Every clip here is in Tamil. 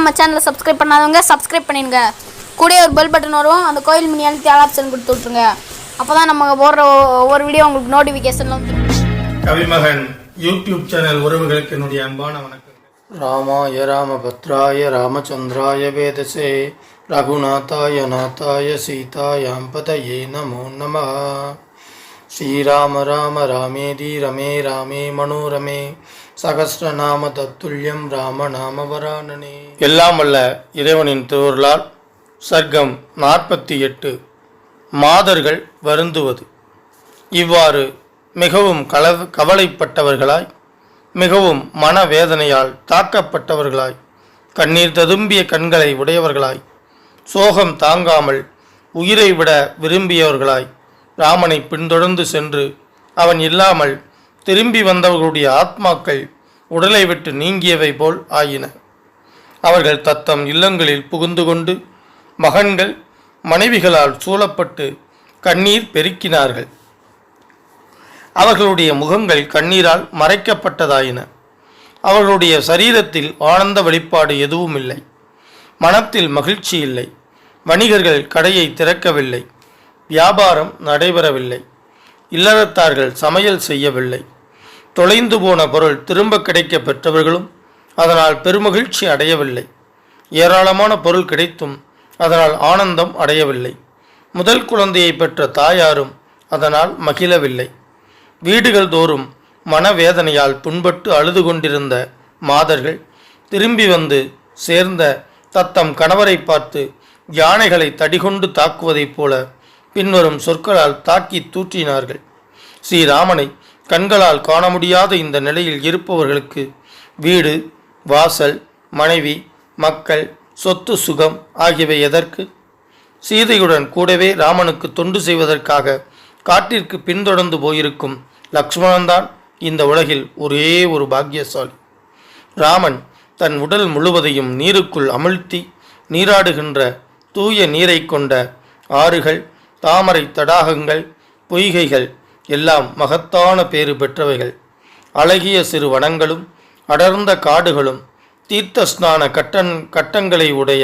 நம்ம சேனலை சப்ஸ்கிரைப் பண்ணாதவங்க சப்ஸ்கிரைப் பண்ணிடுங்க. கூட ஒரு பெல் பட்டன் வரும், அந்த கோயில் மினி அழுத்தி ஆல் ஆப்ஷன் கொடுத்து விட்ருங்க. அப்போ தான் நம்ம போடுற ஒவ்வொரு வீடியோ உங்களுக்கு நோட்டிஃபிகேஷன்ல வந்து. கவிமகன் யூடியூப் சேனல் உறவுகளுக்கு என்னுடைய அன்பான வணக்கம். ராமாய ராமபத்ராய ராமச்சந்திராய வேதசே ரகுநாதாய நாதாய சீதாயாம் பதயே நமோ நமः. ஸ்ரீராம ராம ராமேதி ரமே ராமே மனோரமே சகஸ்ரநாம தத்துல்யம் ராம நாம வரானனே. எல்லாம் வல்ல இறைவனின் திருவருளால் சர்க்கம் 48 மாதர்கள் வருந்துவது. இவ்வாறு மிகவும் கவலைப்பட்டவர்களாய், மிகவும் மனவேதனையால் தாக்கப்பட்டவர்களாய், கண்ணீர் ததும்பிய கண்களை உடையவர்களாய், சோகம் தாங்காமல் உயிரை விட விரும்பியவர்களாய் ராமனை பின்தொடர்ந்து சென்று அவன் இல்லாமல் திரும்பி வந்தவர்களுடைய ஆத்மாக்கள் உடலை விட்டு நீங்கியவை போல் ஆயின. அவர்கள் தத்தம் இல்லங்களில் புகுந்து கொண்டு மகன்கள் மனைவிகளால் சூழப்பட்டு கண்ணீர் பெருக்கினார்கள். அவர்களுடைய முகங்கள் கண்ணீரால் மறைக்கப்பட்டதாயின. அவர்களுடைய சரீரத்தில் ஆனந்த வெளிப்பாடு எதுவும் இல்லை. மனத்தில் மகிழ்ச்சி இல்லை. வணிகர்கள் கடையை திறக்கவில்லை. வியாபாரம் நடைபெறவில்லை. இல்லறத்தார்கள் சமையல் செய்யவில்லை. தொலைந்து போன பொருள் திரும்ப கிடைக்க பெற்றவர்களும் அதனால் பெருமகிழ்ச்சி அடையவில்லை. ஏராளமான பொருள் கிடைத்தும் அதனால் ஆனந்தம் அடையவில்லை. முதல் குழந்தையை பெற்ற தாயாரும் அதனால் மகிழவில்லை. வீடுகள் தோறும் மனவேதனையால் புண்பட்டு அழுது கொண்டிருந்த மாதர்கள் திரும்பி வந்து சேர்ந்த தத்தம் கணவரை பார்த்து யானைகளை தடிகொண்டு தாக்குவதைப் போல பின்வரும் சொற்களால் தாக்கி தூற்றினார்கள். ஸ்ரீராமனை கண்களால் காண முடியாத இந்த நிலையில் இருப்பவர்களுக்கு வீடு, வாசல், மனைவி, மக்கள், சொத்து, சுகம் ஆகியவை எதற்கு? சீதையுடன் கூடவே ராமனுக்கு தொண்டு செய்வதற்காக காட்டிற்கு பின்தொடர்ந்து போயிருக்கும் லக்ஷ்மணன்தான் இந்த உலகில் ஒரே ஒரு பாக்கியசாலி. ராமன் தன் உடல் முழுவதையும் நீருக்குள் அமிழ்த்தி நீராடுகின்ற தூய நீரை கொண்ட ஆறுகள், தாமரை தடாகங்கள், பொய்கைகள் எல்லாம் மகத்தான பேறு பெற்றவைகள். அழகிய சிறு வனங்களும் அடர்ந்த காடுகளும் தீர்த்த ஸ்நான கட்டங்களை உடைய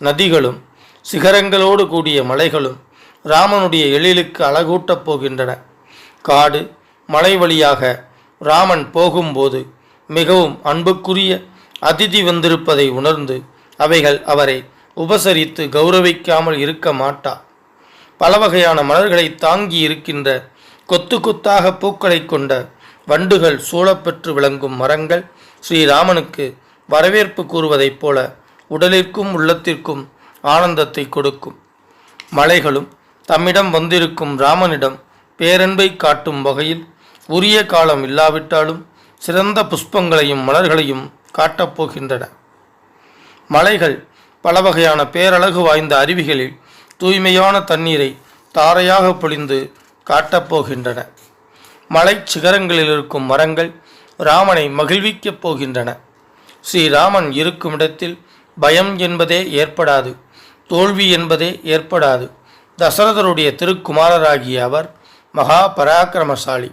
நதிகளும் சிகரங்களோடு கூடிய மலைகளும் ராமனுடைய எழிலுக்கு அழகூட்டப் போகின்றன. காடு மலை வழியாக ராமன் போகும்போது மிகவும் அன்புக்குரிய அதிதி வந்திருப்பதை உணர்ந்து அவைகள் அவரை உபசரித்து கௌரவிக்காமல் இருக்க மாட்டா. பல வகையான மலர்களை தாங்கி இருக்கின்ற கொத்து கொத்தாக பூக்களை கொண்ட வண்டுகள் சூழப்பெற்று விளங்கும் மரங்கள் ஸ்ரீராமனுக்கு வரவேற்பு கூறுவதைப் போல உடலிற்கும் உள்ளத்திற்கும் ஆனந்தத்தை கொடுக்கும். மலைகளும் தம்மிடம் வந்திருக்கும் ராமனிடம் பேரன்பை காட்டும் வகையில் உரிய காலம் இல்லாவிட்டாலும் சிறந்த புஷ்பங்களையும் மலர்களையும் காட்டப்போகின்றன. மலைகள் பல வகையான பேரழகு வாய்ந்த அருவிகளில் தூய்மையான தண்ணீரை தாரையாக பொழிந்து காட்டப்போகின்றன. மலை சிகரங்களில் இருக்கும் மரங்கள் ராமனை மகிழ்விக்கப் போகின்றன. ஸ்ரீராமன் இருக்கும் இடத்தில் பயம் என்பதே ஏற்படாது, தோல்வி என்பதே ஏற்படாது. தசரதருடைய திருக்குமாரராகிய அவர் மகா பராக்கிரமசாலி.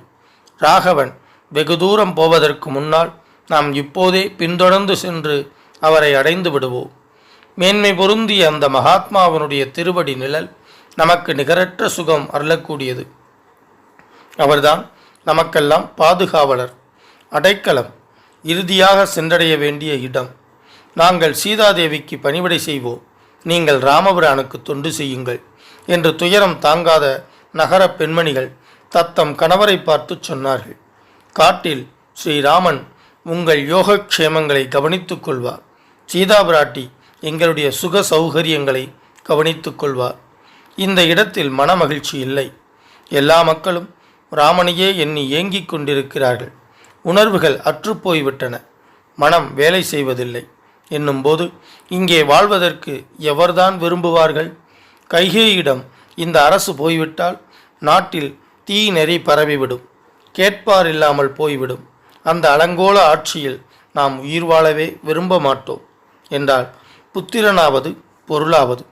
ராகவன் வெகு தூரம் போவதற்கு முன்னால் நாம் இப்போதே பின்தொடர்ந்து சென்று அவரை அடைந்து விடுவோம். மேன்மை பொருந்திய அந்த மகாத்மாவனுடைய திருவடி நிழல் நமக்கு நிகரற்ற சுகம் அருளக்கூடியது. அவர்தான் நமக்கெல்லாம் பாதுகாவலர், அடைக்கலம், இறுதியாக சென்றடைய வேண்டிய இடம். நாங்கள் சீதாதேவிக்கு பணிவிடை செய்வோம், நீங்கள் ராமபிரானுக்கு தொண்டு செய்யுங்கள் என்று துயரம் தாங்காத நகர பெண்மணிகள் தத்தம் கணவரை பார்த்து சொன்னார்கள். காட்டில் ஸ்ரீராமன் உங்கள் யோகக்ஷேமங்களை கவனித்துக் கொள்வார். சீதா பிராட்டி எங்களுடைய சுக சௌகரியங்களை கவனித்துக் கொள்வார். இந்த இடத்தில் மனமகிழ்ச்சி இல்லை. எல்லா மக்களும் ராமனையே எண்ணி ஏங்கிக் கொண்டிருக்கிறார்கள். உணர்வுகள் அற்றுப்போய்விட்டன. மனம் வேலை செய்வதில்லை என்னும்போது இங்கே வாழ்வதற்கு எவர்தான் விரும்புவார்கள்? கைகேயிடம் இந்த அரசு போய்விட்டால் நாட்டில் தீ நெறி பரவிவிடும், கேட்பார் இல்லாமல் போய்விடும். அந்த அலங்கோல ஆட்சியில் நாம் உயிர் வாழவே விரும்ப மாட்டோம் என்றால் புத்திரனாவது பொருளாவது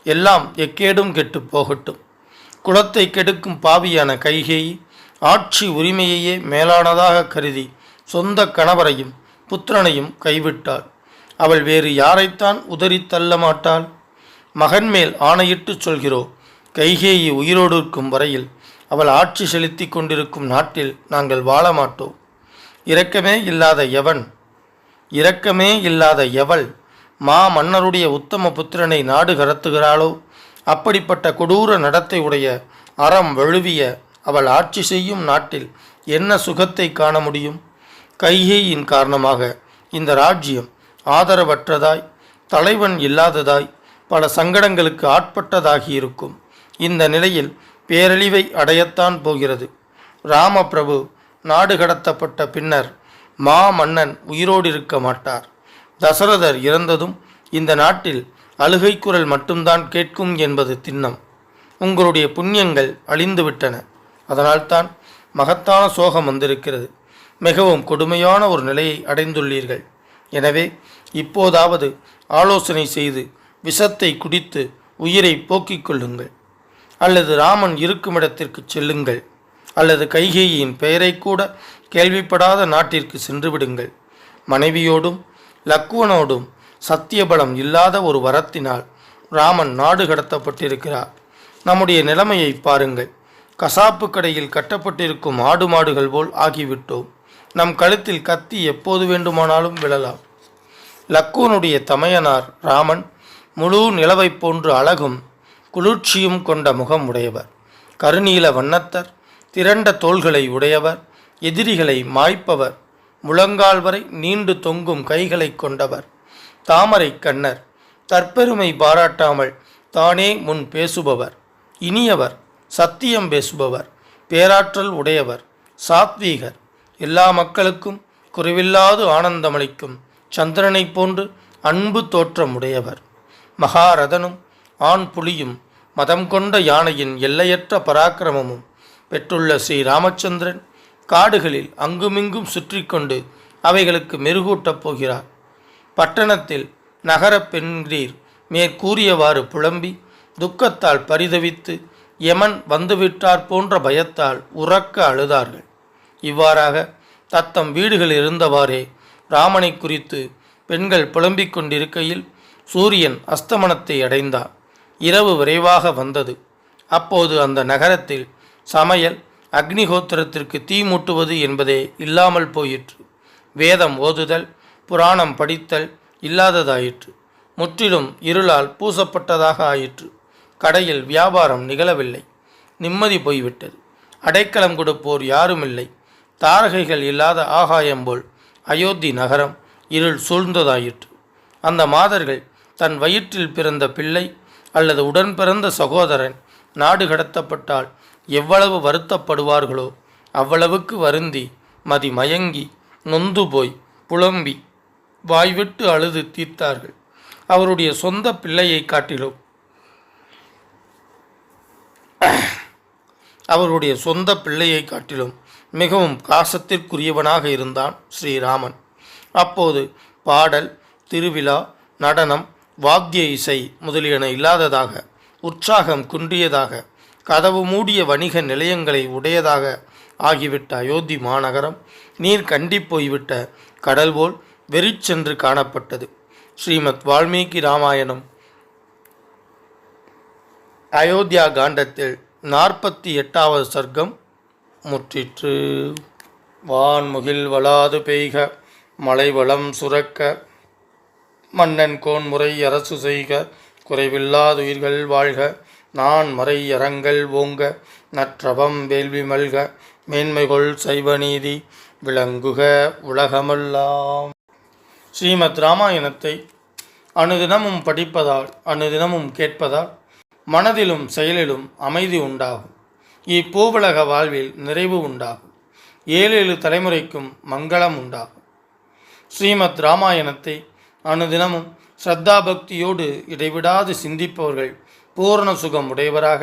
எல்லாம் எக்கேடும் கெட்டு போகட்டும். குலத்தை கெடுக்கும் பாவியான கைகேயி ஆட்சி உரிமையையே மேலானதாக கருதி சொந்த கணவரையும் புத்திரனையும் கைவிட்டாள். அவள் வேறு யாரைத்தான் உதறித் தள்ள மாட்டாள்? மகன் மேல் ஆணையிட்டு சொல்கிறோம், கைகேயி உயிரோடு இருக்கும் வரையில் அவள் ஆட்சி செலுத்தி கொண்டிருக்கும் நாட்டில் நாங்கள் வாழ மாட்டோம். இரக்கமே இல்லாத எவள் மன்னருடைய உத்தம புத்திரனை நாடு கடத்துகிறாளோ அப்படிப்பட்ட கொடூர நடத்தை உடைய அறம் வழுவிய அவள் ஆட்சி செய்யும் நாட்டில் என்ன சுகத்தை காண முடியும்? கைகேயின் காரணமாக இந்த ராஜ்யம் ஆதரவற்றதாய், தலைவன் இல்லாததாய், பல சங்கடங்களுக்கு ஆட்பட்டதாகியிருக்கும். இந்த நிலையில் பேரழிவை அடையத்தான் போகிறது. ராமபிரபு நாடு கடத்தப்பட்ட பின்னர் மன்னன் உயிரோடு இருக்க மாட்டார். தசரதர் இறந்ததும் இந்த நாட்டில் அழுகை குரல் மட்டும்தான் கேட்கும் என்பது திண்ணம். உங்களுடைய புண்ணியங்கள் அழிந்துவிட்டன. அதனால்தான் மகத்தான சோகம் வந்திருக்கிறது. மிகவும் கொடுமையான ஒரு நிலையை அடைந்துள்ளீர்கள். எனவே இப்போதாவது ஆலோசனை செய்து விஷத்தை குடித்து உயிரை போக்கிக் கொள்ளுங்கள். அல்லது ராமன் இருக்குமிடத்திற்கு செல்லுங்கள். அல்லது கைகேயின் பெயரை கூட கேள்விப்படாத நாட்டிற்கு சென்று விடுங்கள். மனைவியோடும் லக்குவனோடும் சத்தியபலம் இல்லாத ஒரு வரத்தினால் ராமன் நாடு கடத்தப்பட்டிருக்கிறார். நம்முடைய நிலைமையை பாருங்கள். கசாப்பு கடையில் கட்டப்பட்டிருக்கும் ஆடு மாடுகள் போல் ஆகிவிட்டோம். நம் கழுத்தில் கத்தி எப்போது வேண்டுமானாலும் விழலாம். லக்குவனுடைய தமையனார் ராமன் முழு நிலவை போன்று அழகும் குளிர்ச்சியும் கொண்ட முகம் உடையவர். கருநீல வண்ணத்தர், திரண்ட தோள்களை உடையவர், எதிரிகளை மாய்ப்பவர், முழங்கால் வரை நீண்டு தொங்கும் கைகளை கொண்டவர், தாமரை கண்ணர், தற்பெருமை பாராட்டாமல் தானே முன் பேசுபவர், இனியவர், சத்தியம் பேசுபவர், பேராற்றல் உடையவர், சாத்வீகர், எல்லா மக்களுக்கும் குறைவில்லாது ஆனந்தமளிக்கும் சந்திரனை போன்று அன்பு தோற்றம் உடையவர், மகாரதனும் ஆண் புலியும் மதம் கொண்ட யானையின் எல்லையற்ற பராக்கிரமமும் பெற்றுள்ள ஸ்ரீ ராமச்சந்திரன் காடுகளில் அங்குமிங்கும் சுற்றி கொண்டு அவைகளுக்கு மெருகூட்டப் போகிறார். பட்டணத்தில் நகர பெண்கிறீர் மேற்கூறியவாறு புலம்பி துக்கத்தால் பரிதவித்து யமன் வந்துவிட்டார் போன்ற பயத்தால் உறக்க அழுதார்கள். இவ்வாறாக தத்தம் வீடுகளில் இருந்தவாறே ராமனை குறித்து பெண்கள் புலம்பிக் கொண்டிருக்கையில் சூரியன் அஸ்தமனத்தை அடைந்தார். இரவு விரைவாக வந்தது. அப்போது அந்த நகரத்தில் சமையல், அக்னிஹோத்திரத்திற்கு தீ மூட்டுவது என்பதே இல்லாமல் போயிற்று. வேதம் ஓதுதல், புராணம் படித்தல் இல்லாததாயிற்று. முற்றிலும் இருளால் பூசப்பட்டதாக ஆயிற்று. கடையில் வியாபாரம் நிகழவில்லை. நிம்மதி போய்விட்டது. அடைக்கலம் கொடுப்போர் யாருமில்லை. தாரகைகள் இல்லாத ஆகாயம் போல் அயோத்தி நகரம் இருள் சூழ்ந்ததாயிற்று. அந்த மாதர்கள் தன் வயிற்றில் பிறந்த பிள்ளை அல்லது உடன் பிறந்த சகோதரன் நாடு கடத்தப்பட்டால் எவ்வளவு வருத்தப்படுவார்களோ அவ்வளவுக்கு வருந்தி மதி மயங்கி நொந்து போய் புலம்பி வாய்விட்டு அழுது தீர்த்தார்கள். அவருடைய சொந்த பிள்ளையை காட்டிலும் மிகவும் காசத்திற்குரியவனாக இருந்தான் ஸ்ரீராமன். அப்போது பாடல், திருவிழா, நடனம், வாத்திய இசை முதலியன இல்லாததாக, உற்சாகம் குன்றியதாக, கதவு மூடிய வணிக நிலையங்களை உடையதாக ஆகிவிட்ட அயோத்தி மாநகரம் நீர் கண்டி போய்விட்ட கடல் போல் வெறிச்சென்று காணப்பட்டது. ஸ்ரீமத் வால்மீகி ராமாயணம் அயோத்தியா காண்டத்தில் 48வது சர்க்கம் முற்றிற்று. வான்முகில் வளாது பெய்க, மலை வளம் சுரக்க, மன்னன் கோன்முறை அரசு செய்க, குறைவில்லாதுயிர்கள் வாழ்க, நான் மறை அறங்கள் ஓங்க, நற்றவம் வேள்வி மல்க, மேன்மைகொள் சைவநீதி விளங்குக உலகமெல்லாம். ஸ்ரீமத் ராமாயணத்தை அனுதினமும் படிப்பதால், அனுதினமும் கேட்பதால் மனதிலும் செயலிலும் அமைதி உண்டாகும். இப்பூவுலக வாழ்வில் நிறைவு உண்டாகும். 7 தலைமுறைக்கும் மங்களம் உண்டாகும். ஸ்ரீமத் ராமாயணத்தை அனுதினமும் ஸ்ரத்தாபக்தியோடு இடைவிடாது சிந்திப்பவர்கள் பூரண சுகம் உடையவராக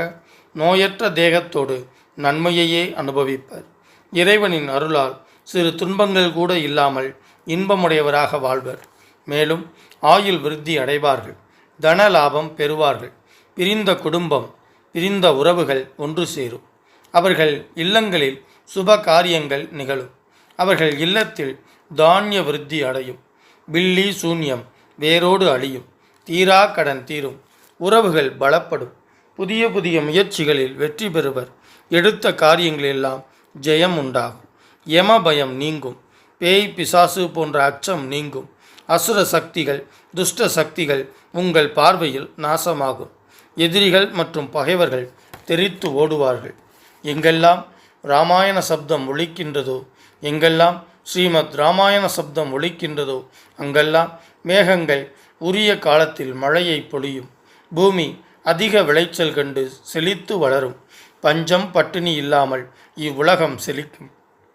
நோயற்ற தேகத்தோடு நன்மையையே அனுபவிப்பர். இறைவனின் அருளால் சிறு துன்பங்கள் கூட இல்லாமல் இன்பமுடையவராக வாழ்வர். மேலும் ஆயுள் விருத்தி அடைவார்கள். தன லாபம் பெறுவார்கள். பிரிந்த குடும்பம், பிரிந்த உறவுகள் ஒன்று சேரும். அவர்கள் இல்லங்களில் சுப காரியங்கள் நிகழும். அவர்கள் இல்லத்தில் தானிய விருத்தி அடையும். பில்லி சூன்யம் வேரோடு அழியும். தீரா கடன் தீரும். உறவுகள் பலப்படும். புதிய புதிய முயற்சிகளில் வெற்றி பெறுவர். எடுத்த காரியங்களெல்லாம் ஜெயம் உண்டாகும். யம பயம் நீங்கும். பேய் பிசாசு போன்ற அச்சம் நீங்கும். அசுர சக்திகள் துஷ்ட சக்திகள் உங்கள் பார்வையில் நாசமாகும். எதிரிகள் மற்றும் பகைவர்கள் தெரித்து ஓடுவார்கள். எங்கெல்லாம் இராமாயண சப்தம் ஒலிக்கின்றதோ, எங்கெல்லாம் ஸ்ரீமத் இராமாயண சப்தம் ஒலிக்கின்றதோ அங்கெல்லாம் மேகங்கள் உரிய காலத்தில் மழையை பொழியும். பூமி அதிக விளைச்சல் கண்டு செழித்து வளரும். பஞ்சம் பட்டினி இல்லாமல் இவ்வுலகம் செழிக்கும்.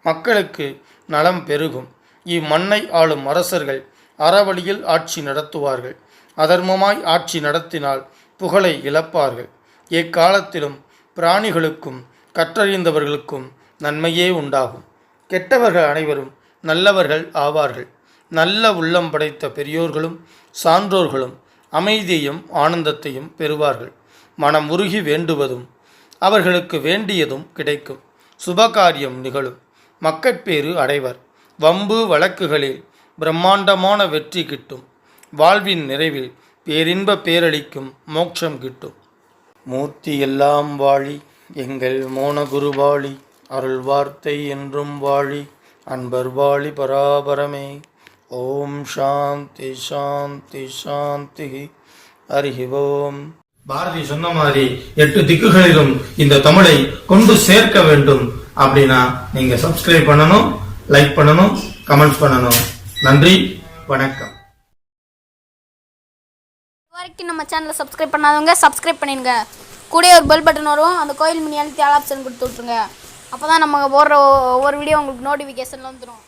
மக்களுக்கு நலம் பெருகும். இம்மண்ணை ஆளும் அரசர்கள் அறவழியில் ஆட்சி நடத்துவார்கள். அதர்மமாய் ஆட்சி நடத்தினால் புகழை இழப்பார்கள். எக்காலத்திலும் பிராணிகளுக்கும் கற்றறிந்தவர்களுக்கும் நன்மையே உண்டாகும். கெட்டவர்கள் அனைவரும் நல்லவர்கள் ஆவார்கள். நல்ல உள்ளம் படைத்த பெரியோர்களும் சான்றோர்களும் அமைதியையும் ஆனந்தத்தையும் பெறுவார்கள். மனம் உருகி வேண்டுவதும் அவர்களுக்கு வேண்டியதும் கிடைக்கும். சுபகாரியம் நிகழும். மக்கட்பேறு அடைவர். வம்பு வழக்குகளில் பிரம்மாண்டமான வெற்றி கிட்டும். வாழ்வின் நிறைவில் பேரின்ப பேரளிக்கும் மோட்சம் கிட்டும். மூர்த்தி எல்லாம் வாழி எங்கள் மோனகுருவாழி, அருள் வார்த்தை என்றும் வாழி, அன்பர் வாழி பராபரமே. ஓம் சாந்தி சாந்தி சாந்தி. ஹரி ஓம். பாரதி சொன்ன மாதிரி 8 திக்குகளிலும் இந்த தமிழை கொண்டு சேர்க்க வேண்டும் அப்படின்னா நீங்க சப்ஸ்கிரைப் பண்ணணும், லைக் பண்ணணும், கமெண்ட்ஸ் பண்ணணும். நன்றி, வணக்கம். வரைக்கும் நம்ம சேனலை சப்ஸ்கிரைப் பண்ணாதவங்க சப்ஸ்கிரைப் பண்ணிடுங்க. கூடவே ஒரு பெல் பட்டன் வரும், அந்த கோயில் மணி அழுத்தி ஆல் ஆப்ஷன் கொடுத்து விட்ருங்க. அப்போ தான் நம்ம போடுற ஒவ்வொரு வீடியோ உங்களுக்கு நோட்டிஃபிகேஷனில் வந்துடும்.